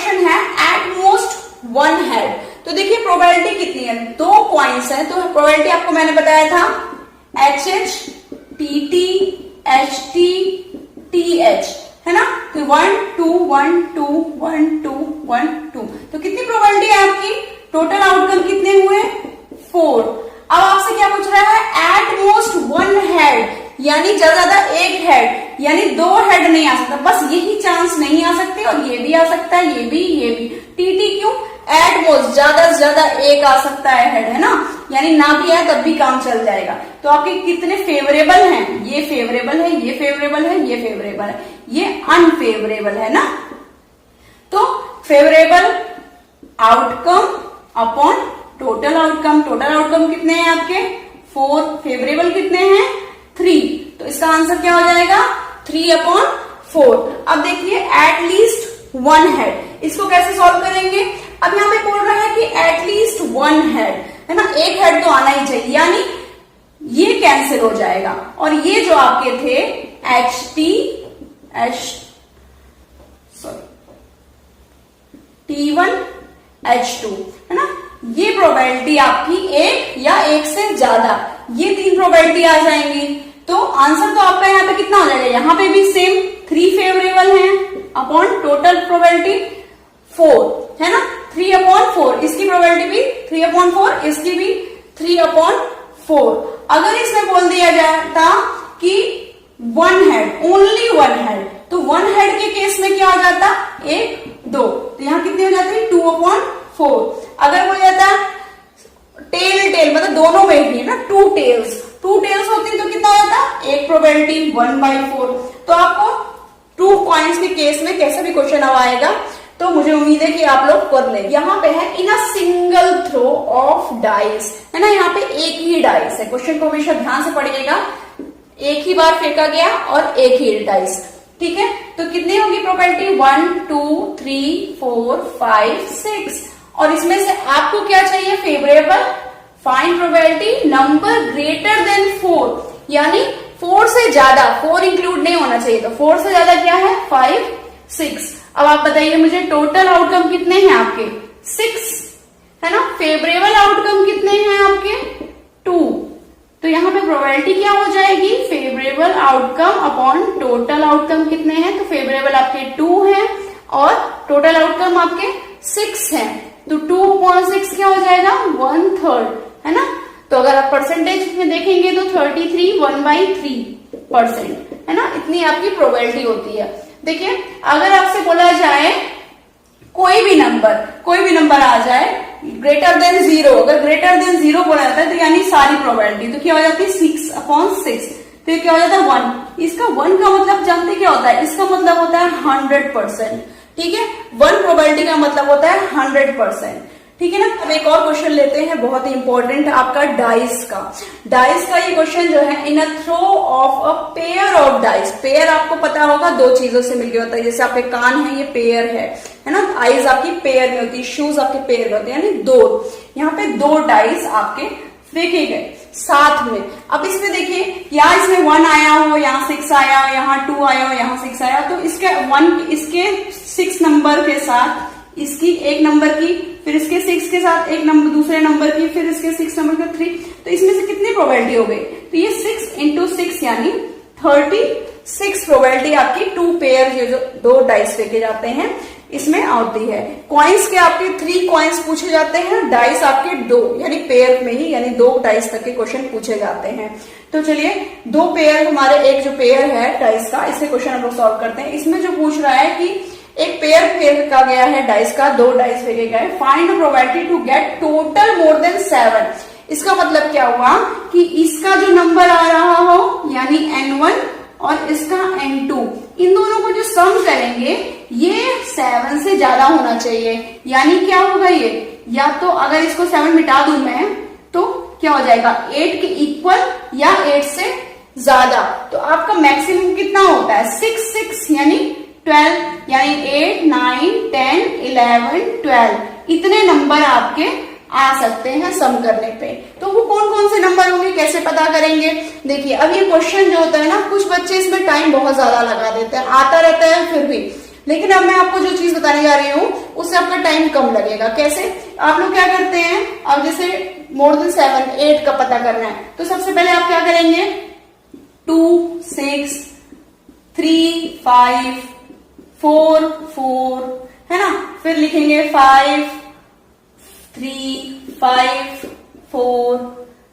Question है at most one head. तो देखिए प्रोबेबिलिटी कितनी है, 2 कॉइन्स है, तो प्रोबेबिलिटी आपको मैंने बताया था HH TT HT TH है ना। तो 1 2 1 2 1 2 1 2, तो कितनी प्रोबेबिलिटी है आपकी, टोटल आउटकम कितने हुए 4। अब आपसे क्या पूछ रहा है, एट मोस्ट वन हेड, यानी ज्यादा एक हेड, यानी 2 हेड नहीं आ सकता, बस यही चांस नहीं आ सकते, और ये भी आ सकता है, ये भी। टीटी क्यों, एट मोस्ट ज्यादा से ज्यादा एक आ सकता है हेड, है ना, यानी ना भी आए तब भी काम चल जाएगा। तो आपके कितने फेवरेबल हैं, ये फेवरेबल है, ये फेवरेबल है, ये फेवरेबल है, ये अनफेवरेबल है ना। तो favourable outcome upon total outcome, total outcome कितने हैं आपके 4, फेवरेबल कितने हैं 3, तो इसका आंसर क्या हो जाएगा 3/4। अब देखिए एटलीस्ट वन हेड, इसको कैसे सॉल्व करेंगे। अब यहाँ पे बोल रहा है कि एटलीस्ट वन हेड, है ना, एक हेड तो आना ही चाहिए, यानी ये कैंसिल हो जाएगा, और ये जो आपके थे T1 H2 है ना, ये प्रोबेबिलिटी आपकी एक या एक से ज्यादा, ये 3 प्रोबेबिलिटी आ जाएंगी। तो आंसर तो आपका यहाँ पे कितना हो जाएगा, यहाँ पे भी सेम 3 फेवरेबल है अपॉन टोटल प्रोबेबिलिटी 4 है ना, 3/4, इसकी प्रोबेबिलिटी भी 3/4, इसकी भी 3/4। अगर इसमें बोल दिया जाता कि one head, only one head, तो वन हेड के केस में क्या हो जाता 1 2, तो यहाँ कितनी हो जाती 2/4। अगर बोल जाता टेल मतलब दोनों में ही ना, 2 टेल्स होती तो कितना हो जाता, एक प्रोबेबिलिटी 1/4। तो आपको 2 कॉइन्स के केस में कैसे भी क्वेश्चन अब आएगा, तो मुझे उम्मीद है कि आप लोग कर ले। यहाँ पे है in a single throw of dice, है ना, यहाँ पे एक ही डाइस है, क्वेश्चन को हमेशा ध्यान से पढ़िएगा, एक ही बार फेंका गया और एक ही डाइस, ठीक है। तो कितनी होगी प्रोबेबिलिटी 1 2 3 4 5 6, और इसमें से आपको क्या चाहिए favourable, find probability number greater than 4, यानी 4 से ज्यादा, 4 इंक्लूड नहीं होना चाहिए, तो 4 से ज्यादा क्या है 5 6। अब आप बताइए मुझे टोटल आउटकम कितने हैं आपके 6 है ना, फेवरेबल आउटकम कितने हैं आपके 2, तो यहाँ पे प्रोबेबिलिटी क्या हो जाएगी, favourable outcome upon total outcome कितने हैं, तो फेवरेबल आपके 2 है और टोटल आउटकम आपके 6 है, तो 2/6 क्या हो जाएगा 1/3 है ना। तो अगर आप परसेंटेज में देखेंगे तो 33 1/3% है ना, इतनी आपकी प्रोबेबिलिटी होती है। देखिए अगर आपसे बोला जाए कोई भी नंबर आ जाए ग्रेटर देन 0, अगर ग्रेटर देन 0 बोला जाता है तो यानी सारी प्रोबेबिलिटी, तो क्या हो जाती है 6/6, तो ये क्या हो जाता है 1। इसका 1 का मतलब जानते क्या होता है, इसका मतलब होता है 100%, ठीक है, 1 प्रोबेबिलिटी का मतलब होता है 100%, ठीक है ना। अब एक और क्वेश्चन लेते हैं बहुत ही इंपॉर्टेंट आपका डाइस का ये क्वेश्चन जो है in a throw of a pair of dice. Pair आपको पता होगा 2 चीजों से मिलकर होता है, जैसे आपके कान है ये पेयर है ना, आईज आपकी पेयर में होती है, शूज आपके पेयर में होते हैं, यानी 2, यहाँ पे 2 डाइस आपके फेंके गए साथ में। अब इसमें देखिए या इसमें 1 आया हो, यहाँ 6 आया हो, यहाँ 2 आया हो, यहाँ 6 आया, तो इसके 6 नंबर के साथ इसकी 1 नंबर की, फिर इसके 6 के साथ 1 नंबर दूसरे नंबर की, फिर इसके 6 नंबर का 3, तो इसमें से कितनी प्रोबेबिलिटी हो गई, तो ये 6 × 6 यानी 36 प्रोबेबिलिटी आपकी 2 पेयर जो 2 डाइस फेंके जाते हैं इसमें आती है। कॉइन्स के आपके 3 कॉइन्स पूछे जाते हैं, डाइस आपके 2 यानी पेयर में ही, यानी 2 डाइस तक के क्वेश्चन पूछे जाते हैं। तो चलिए 2 पेयर हमारे, एक जो पेयर है डाइस का, इससे क्वेश्चन हम लोग सॉल्व करते हैं। इसमें जो पूछ रहा है कि एक पेयर फेंका गया है डाइस का, 2 डाइस फेंके गए, find probability to get total more than 7। इसका मतलब क्या हुआ कि इसका जो नंबर आ रहा हो यानी N1 और इसका N2, इन दोनों को जो सम करेंगे ये 7 से ज्यादा होना चाहिए, यानी क्या होगा ये, या तो अगर इसको 7 मिटा दूं मैं तो क्या हो जाएगा 8 के इक्वल या 8 से ज्यादा। तो आपका मैक्सिमम कितना होता है 6 यानी 12, यानी 8 9 10 11 12, इतने नंबर आपके आ सकते हैं सम करने पे। तो वो कौन कौन से नंबर होंगे, कैसे पता करेंगे। देखिए अब ये क्वेश्चन जो होता है ना, कुछ बच्चे इसमें टाइम बहुत ज्यादा लगा देते हैं, आता रहता है फिर भी, लेकिन अब मैं आपको जो चीज बताने जा रही हूँ उससे आपका टाइम कम लगेगा। कैसे? आप लोग क्या करते हैं, अब जैसे मोर देन 7, 8 का पता करना है तो सबसे पहले आप क्या करेंगे, 2, 6, 3, 5, 4, 4 है ना, फिर लिखेंगे 5, 3, 5, 4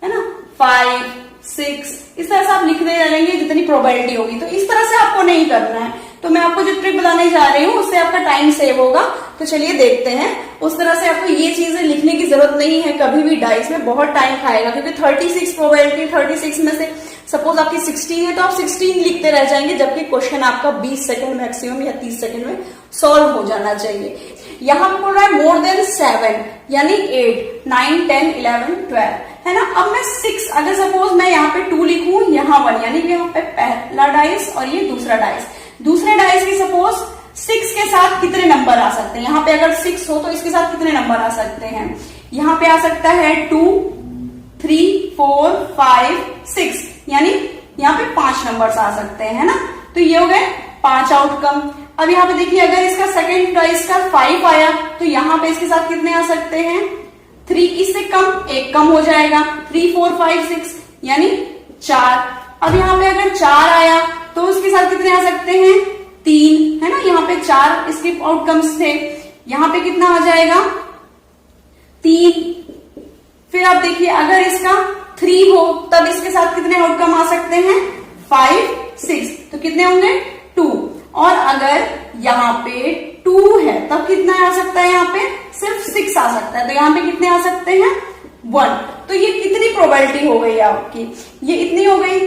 है ना, 5, 6, इस तरह से आप लिखते जाएंगे जितनी प्रोबेबिलिटी होगी। तो इस तरह से आपको नहीं करना है, तो मैं आपको जो ट्रिक बताने जा रही हूँ उससे आपका टाइम सेव होगा। तो चलिए देखते हैं। उस तरह से आपको ये चीजें लिखने की जरूरत नहीं है कभी भी, डाइस में बहुत टाइम खाएगा, क्योंकि 36 प्रोबेबिलिटी, 36 में से सपोज आपकी 16 है तो आप 16 लिखते रह जाएंगे, जबकि क्वेश्चन आपका 20 सेकंड मैक्सिमम या 30 सेकंड में सॉल्व हो जाना चाहिए। यहाँ पे बोल रहा है मोर देन 7 यानी 8, 9, 10, 11, 12 है ना। अब मैं 6, अगर सपोज मैं यहाँ पे 2 लिखूं, यहाँ 1, यानी कि यहाँ पे पहला डाइस और ये दूसरा डाइस। दूसरे डाइस की सपोज 6 के साथ कितने नंबर आ सकते हैं, यहाँ पे अगर 6 हो तो इसके साथ कितने नंबर आ सकते हैं, यहाँ पे आ सकता है 2, 3, 4, 5, 6, यानी यहाँ पे 5 नंबर्स आ सकते हैं, है ना। तो ये हो गए 5 आउटकम। अब यहाँ पे देखिए, अगर इसका सेकंड डाइस का 5 आया तो यहाँ पे इसके साथ कितने आ सकते हैं, 3, इससे कम, एक कम हो जाएगा, 3, 4, 5, 6 यानी 4। अब यहाँ पे अगर 4 आया तो उसके साथ कितने आ सकते हैं, 3 है ना, यहाँ पे 4 इसके आउटकम्स थे, यहाँ पे कितना आ जाएगा, 3। फिर आप देखिए, अगर इसका 3 हो तब इसके साथ कितने आउटकम आ सकते हैं, 5, 6, तो कितने होंगे, 2। और अगर यहाँ पे 2 है तब कितना आ सकता है, यहाँ पे सिर्फ 6 आ सकता है, तो यहाँ पे कितने आ सकते हैं, 1। तो ये कितनी प्रोबेबिलिटी हो गई आपकी, ये इतनी हो गई,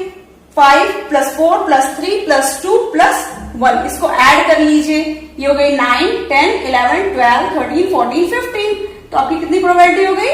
5 + 4 + 3 + 2 + 1, इसको ऐड कर लीजिए, ये हो गई 9, 10, 11, 12, 13, 14, 15। तो आपकी कितनी प्रोबेबिलिटी हो गई,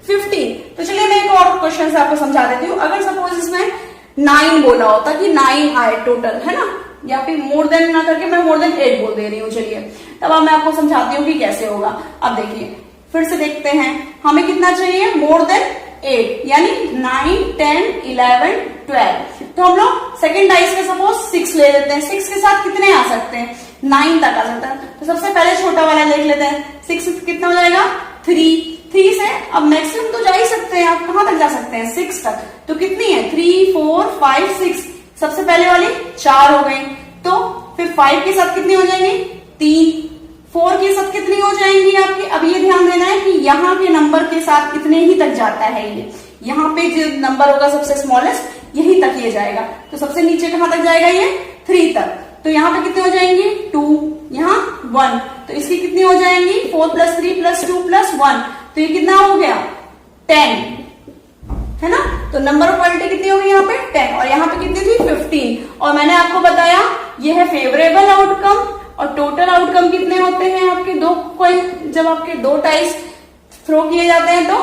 15। तो चलिए मैं एक और क्वेश्चन से आपको समझा देती हूँ। अगर सपोज इसमें 9 बोला होता कि 9 आए टोटल, है ना, या फिर मोर देन ना करके मैं मोर देन 8 बोल दे रही हूँ, चलिए तब अब मैं आपको समझाती हूँ कि कैसे होगा। अब देखिए, फिर से देखते हैं, हमें कितना चाहिए, मोर देन 8 यानी 9, 10, 11, 12। तो हम लोग सेकेंड डाइस में सपोज 6 ले लेते हैं, 6 के साथ कितने आ सकते हैं, 9 तक आ सकता है। तो सबसे पहले छोटा वाला देख लेते हैं, 6 कितना हो जाएगा, 3 से अब मैक्सिमम तो जा ही सकते हैं, आप कहां तक जा सकते हैं, 6 तक। तो कितनी है, 3, 4, 5, 6, सबसे पहले वाली 4 हो गई, तो फिर 5 के साथ कितनी हो जाएंगी, 3, 4 के साथ कितनी हो जाएंगी आपकी। अब ये ध्यान देना है कि यहाँ के नंबर के साथ कितने ही तक जाता है, ये यहाँ पे जो नंबर होगा सबसे स्मॉलेस्ट यही तक ये जाएगा, तो सबसे नीचे कहां तक जाएगा, ये 3 तक। तो यहाँ पे कितने हो जाएंगे, 2, यहाँ 1, तो इसकी कितनी हो जाएंगी, 4 + 3 + 2 + 1, तो ये कितना हो गया, 10 है ना। तो नंबर ऑफ क्वालिटी कितनी होगी यहाँ पे, 10, और यहाँ पे कितनी थी, 15। और मैंने आपको बताया ये है फेवरेबल आउटकम, और टोटल आउटकम कितने होते हैं आपके, 2 कॉइन जब आपके 2 टाइस थ्रो किए जाते हैं तो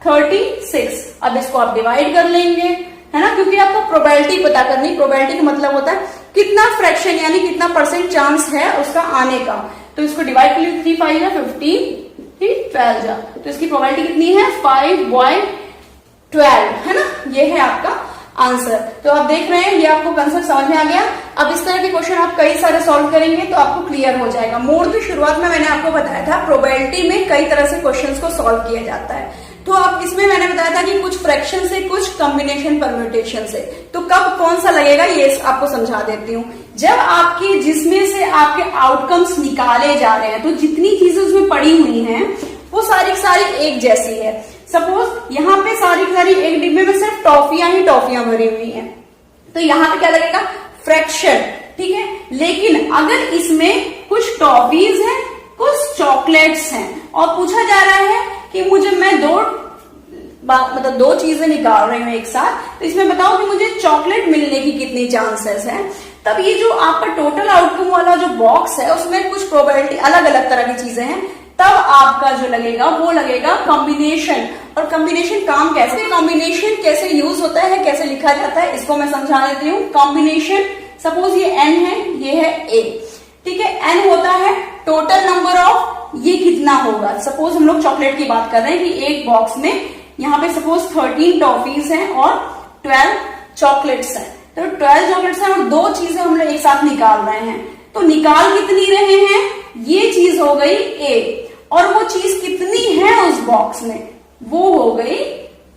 36। अब इसको आप डिवाइड कर लेंगे, है ना, क्योंकि आपको प्रोबेबिलिटी पता करनी, प्रोबेबिलिटी का मतलब होता है कितना फ्रैक्शन यानी कितना % चांस है उसका आने का। तो इसको डिवाइड कर लीजिए, 3, 5 या 15, 12 जा, तो इसकी प्रोबेबिलिटी कितनी है, 5/12 है ना, ये है आपका आंसर। तो आप देख रहे हैं, ये आपको कंसेप्ट समझ में आ गया। अब इस तरह के क्वेश्चन आप कई सारे सॉल्व करेंगे तो आपको क्लियर हो जाएगा। मोड की शुरुआत में मैंने आपको बताया था प्रोबेबिलिटी में कई तरह से क्वेश्चंस को सॉल्व किया जाता है, तो अब इसमें मैंने बताया था कि कुछ फ्रैक्शन से, कुछ कॉम्बिनेशन परम्यूटेशन से, तो कब कौन सा लगेगा ये आपको समझा देती हूँ। जब आपके जिसमें से आपके आउटकम्स निकाले जा रहे हैं तो जितनी चीजें उसमें पड़ी हुई हैं वो सारी की सारी एक जैसी है। सपोज यहाँ पे सारी की सारी एक डिब्बे में सिर्फ टॉफियां ही टॉफियां भरी हुई हैं, तो यहाँ पे क्या लगेगा, फ्रैक्शन, ठीक है। लेकिन अगर इसमें कुछ टॉफीज हैं, कुछ चॉकलेट्स हैं, और पूछा जा रहा है कि मुझे मैं दो चीजें निकाल रही हूँ एक साथ, तो इसमें बताओ कि मुझे चॉकलेट मिलने की कितनी चांसेस है, तब ये जो आपका टोटल आउटकम वाला जो बॉक्स है उसमें कुछ प्रोबेबिलिटी अलग अलग तरह की चीजें हैं, तब आपका जो लगेगा वो लगेगा कॉम्बिनेशन। और कॉम्बिनेशन काम कैसे, कॉम्बिनेशन कैसे यूज होता है, कैसे लिखा जाता है, इसको मैं समझा देती हूँ। कॉम्बिनेशन, सपोज ये n है, ये है a, ठीक है। n होता है टोटल नंबर ऑफ, ये कितना होगा, सपोज हम लोग चॉकलेट की बात कर रहे हैं कि एक बॉक्स में यहाँ पे सपोज 13 टॉफीज हैं और 12 चॉकलेट्स हैं, तो 12 चॉकलेट्स हैं और 2 चीजें हम लोग एक साथ निकाल रहे हैं, तो निकाल कितनी रहे हैं, ये चीज हो गई ए, और वो चीज कितनी है उस बॉक्स में, वो हो गई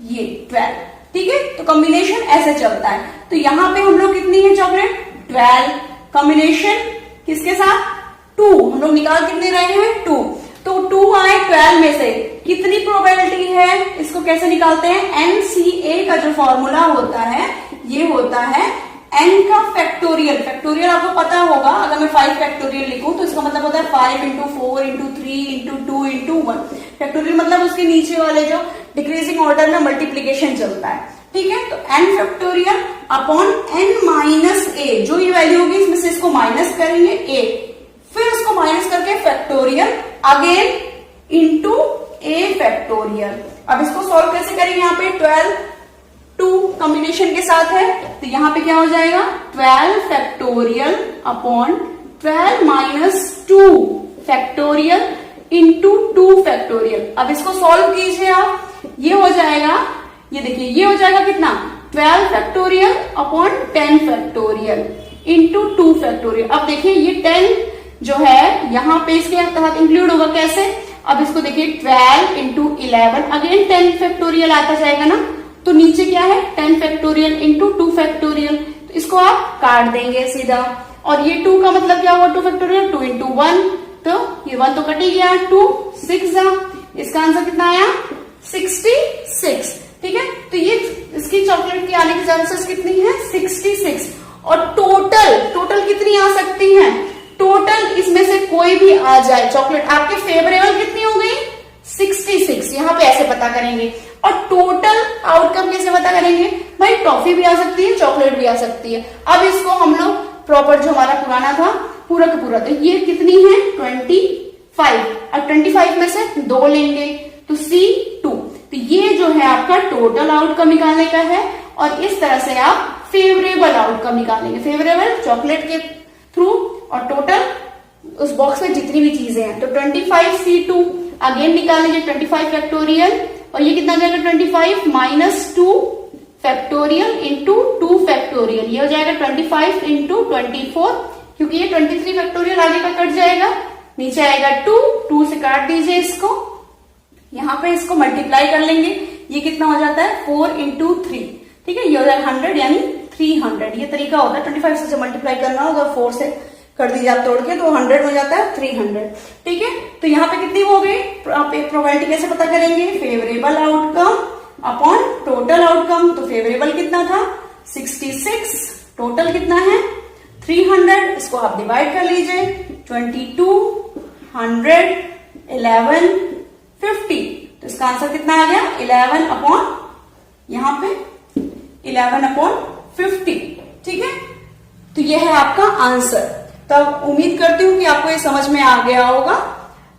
ये 12। ठीक है, तो कॉम्बिनेशन ऐसे चलता है। तो यहां पे हम लोग कितनी है चॉकलेट, 12, कॉम्बिनेशन किसके साथ, 2, हम लोग निकाल कितने रहे हैं, 2, तो 2 आए 12 में से, कितनी प्रोबेबिलिटी है, इसको कैसे निकालते हैं, NCA का जो फॉर्मूला होता है ये होता है n का फैक्टोरियल। फैक्टोरियल आपको पता होगा, अगर मैं 5 फैक्टोरियल लिखूं तो इसका मतलब होता है 5 into 4 into 3 into 2 into 1। Factorial मतलब उसके नीचे वाले जो डिक्रीजिंग ऑर्डर में मल्टीप्लीकेशन चलता है। ठीक है, तो n factorial upon n minus a, जो ये वैल्यू होगी इसमें से इसको माइनस करेंगे a, फिर उसको माइनस करके factorial again into a factorial. अब इसको सॉल्व कैसे करेंगे, यहाँ पे 12 2 कॉम्बिनेशन के साथ है, तो यहां पे क्या हो जाएगा 12 factorial upon 12 minus 2 factorial into 2 factorial. अब इसको सॉल्व कीजिए आप, ये हो जाएगा, ये देखिए ये हो जाएगा कितना, 12 factorial upon 10 factorial into 2 factorial. अब देखिए ये 10 जो है यहाँ पे इसके तहत इंक्लूड होगा, कैसे, अब इसको देखिए 12 इंटू 11 अगेन 10 फैक्टोरियल आता जाएगा ना, तो नीचे क्या है 10 फैक्टोरियल इंटू 2 फैक्टोरियल, तो इसको आप काट देंगे सीधा, और ये 2 का मतलब क्या हुआ 2 फैक्टोरियल, 2 इंटू 1, तो ये 1 तो कट ही गया, 2 6 जा, इसका आंसर कितना आया 66। ठीक है, तो ये इसकी चॉकलेट की आने की चांसेस कितनी है 66, और टोटल कितनी आ सकती है, टोटल इसमें से कोई भी आ जाए चॉकलेट आपके फेवरेबल कितनी हो गई 66, यहाँ पे ऐसे पता करेंगे। और टोटल आउटकम कैसे पता करेंगे, भाई टॉफी भी आ सकती है, चॉकलेट भी आ सकती है। अब इसको हम लोग प्रॉपर जो हमारा पुराना था पूरा का पूरा, तो ये कितनी है 25, अब 25 में से 2 लेंगे तो C2, तो ये जो है आपका टोटल आउटकम निकालने का है, और इस तरह से आप फेवरेबल आउटकम निकालेंगे, फेवरेबल चॉकलेट के थ्रू, और टोटल उस बॉक्स में जितनी भी चीजें हैं, तो 25C2 अगेन निकालेंगे 25 फैक्टोरियल, और ये कितना जाएगा 25 माइनस 2 फैक्टोरियल इंटू 2 फैक्टोरियल, ये हो जाएगा 25 इंटू 24, क्योंकि ये 23 फैक्टोरियल आगे का कट जाएगा, नीचे आएगा 2 से काट दीजिए इसको, यहाँ पे इसको मल्टीप्लाई कर लेंगे, ये कितना हो जाता है 4 इंटू 3। ठीक है, ये हो जाएगा 100 यानी 300, ये तरीका होता है 25 से जब मल्टीप्लाई करना होगा 4 से कर दीजिए आप तोड़ के, तो 100 हो जाता है 300। ठीक है, तो यहाँ पे कितनी हो गई, आप एक प्रोबेबिलिटी कैसे पता करेंगे, favourable outcome upon total outcome, तो फेवरेबल कितना था 66, टोटल कितना है 300, इसको आप डिवाइड कर लीजिए 22, 100, 11, 50, तो इसका आंसर कितना आ गया 11 अपॉन, यहाँ पे 11 अपॉन 50। ठीक है, तो ये है आपका आंसर। तब उम्मीद करती हूँ कि आपको ये समझ में आ गया होगा।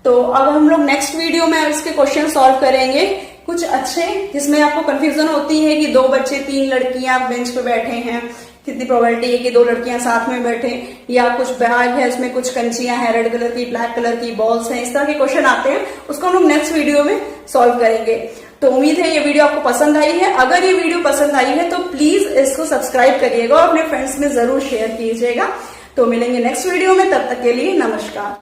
तो अब हम लोग नेक्स्ट वीडियो में इसके क्वेश्चन सॉल्व करेंगे, कुछ अच्छे जिसमें आपको कंफ्यूजन होती है कि 2 बच्चे 3 लड़कियां बेंच पे बैठे हैं, कितनी प्रोबेबिलिटी है कि 2 लड़कियां साथ में बैठे, या कुछ बैग है उसमें कुछ कंचियां हैं रेड कलर की, ब्लैक कलर की बॉल्स हैं, इस तरह के क्वेश्चन आते हैं, उसको हम लोग नेक्स्ट वीडियो में सॉल्व करेंगे। तो उम्मीद है ये वीडियो आपको पसंद आई है। अगर ये वीडियो पसंद आई है तो प्लीज इसको सब्सक्राइब करिएगा और अपने फ्रेंड्स में जरूर शेयर कीजिएगा। तो मिलेंगे नेक्स्ट वीडियो में, तब तक के लिए नमस्कार।